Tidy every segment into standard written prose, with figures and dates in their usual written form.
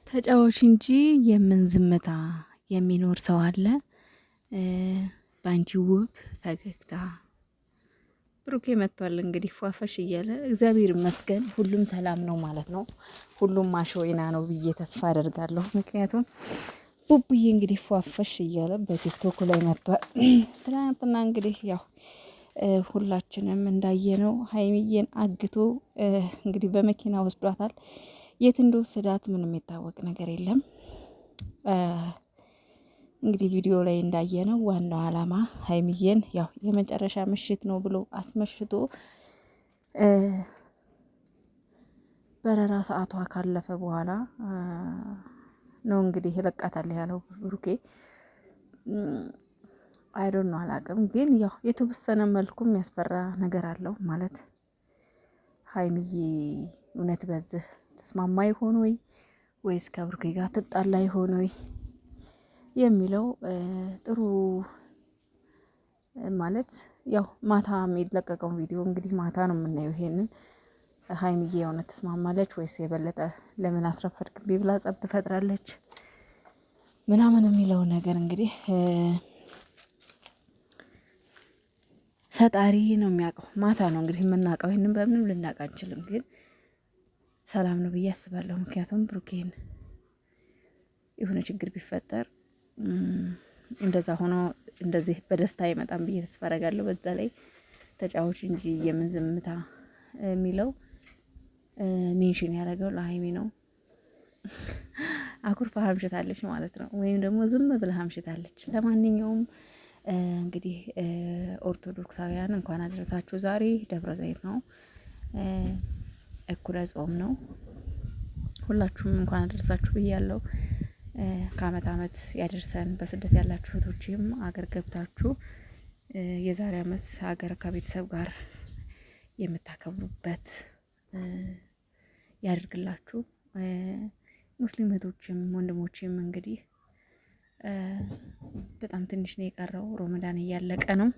ተጫዋች እንጂ የምን ዝምታ የሚኖር ሰው አለ። በአንቺ ውብ ፈገግታ ብሩኬ መጥቷል። እንግዲህ ፏፈሽ እያለ እግዚአብሔር ይመስገን ሁሉም ሰላም ነው ማለት ነው። ሁሉም ማሾይና ነው ብዬ ተስፋ አደርጋለሁ። ምክንያቱም ቡቡዬ እንግዲህ ፏፈሽ እያለ በቲክቶክ ላይ መጥቷል። ትናንትና እንግዲህ ያው ሁላችንም እንዳየነው ሀይሚዬን አግቶ እንግዲህ በመኪና ወስዷታል። የት እንደወሰዳት ምንም የታወቅ ነገር የለም። እንግዲህ ቪዲዮ ላይ እንዳየነው ዋናው አላማ ሀይሚዬን ያው የመጨረሻ ምሽት ነው ብሎ አስመሽቶ በረራ ሰዓቷ ካለፈ በኋላ ነው እንግዲህ ይለቃታል ያለው ብሩኬ። አይዶን ነው አላውቅም፣ ግን ያው የተወሰነ መልኩ የሚያስፈራ ነገር አለው ማለት ሀይሚዬ እውነት በዚህ ተስማማ ይሆን ወይ ወይስ ከብሩኬ ጋር ትጣላ ይሆን ወይ የሚለው ጥሩ ማለት ያው ማታ የሚለቀቀውን ቪዲዮ እንግዲህ ማታ ነው የምናየው። ይሄንን ሀይሚዬ የእውነት ተስማማለች ወይስ የበለጠ ለምን አስረፈድክብኝ ብላ ጸብ ትፈጥራለች ምናምን የሚለው ነገር እንግዲህ ፈጣሪ ነው የሚያውቀው። ማታ ነው እንግዲህ የምናውቀው። ይህንን በምንም ልናውቅ አንችልም፣ ግን ሰላም ነው ብዬ አስባለሁ። ምክንያቱም ብሩኬን የሆነ ችግር ቢፈጠር እንደዛ ሆኖ እንደዚህ በደስታ አይመጣም ብዬ ተስፋ አደርጋለሁ። በዛ ላይ ተጫዋች እንጂ የምን ዝምታ የሚለው ሜንሽን ያደረገው ለሀይሚ ነው። አኩርፋ ሀምሽታለች ማለት ነው፣ ወይም ደግሞ ዝም ብላ ሀምሽታለች። ለማንኛውም እንግዲህ ኦርቶዶክሳውያን እንኳን አደረሳችሁ። ዛሬ ደብረ ዘይት ነው፣ እኩለ ጾም ነው። ሁላችሁም እንኳን አደረሳችሁ ብያለሁ። ከአመት አመት ያደርሰን። በስደት ያላችሁ እህቶችም አገር ገብታችሁ የዛሬ አመት ሀገር ከቤተሰብ ጋር የምታከብሩበት ያድርግላችሁ። ሙስሊም እህቶችም ወንድሞችም እንግዲህ በጣም ትንሽ ነው የቀረው፣ ሮመዳን እያለቀ ነው።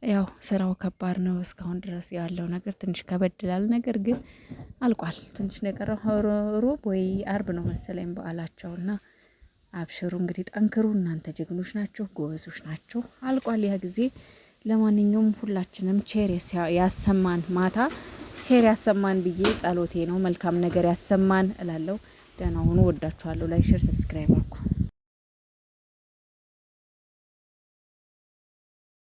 ያው ስራው ከባድ ነው። እስካሁን ድረስ ያለው ነገር ትንሽ ከበድ ይላል። ነገር ግን አልቋል። ትንሽ ነው የቀረው። ሮብ ወይ አርብ ነው መሰለኝ በዓላቸውና አብሽሩ እንግዲህ ጠንክሩ። እናንተ ጀግኖች ናቸው፣ ጎበዞች ናቸው። አልቋል ያ ጊዜ። ለማንኛውም ሁላችንም ቼር ያሰማን፣ ማታ ቼር ያሰማን ብዬ ጸሎቴ ነው። መልካም ነገር ያሰማን እላለሁ። ደህና ሁኑ። ወዳችኋለሁ። ላይክ፣ ሼር፣ ሰብስክራይብ አድርጉ።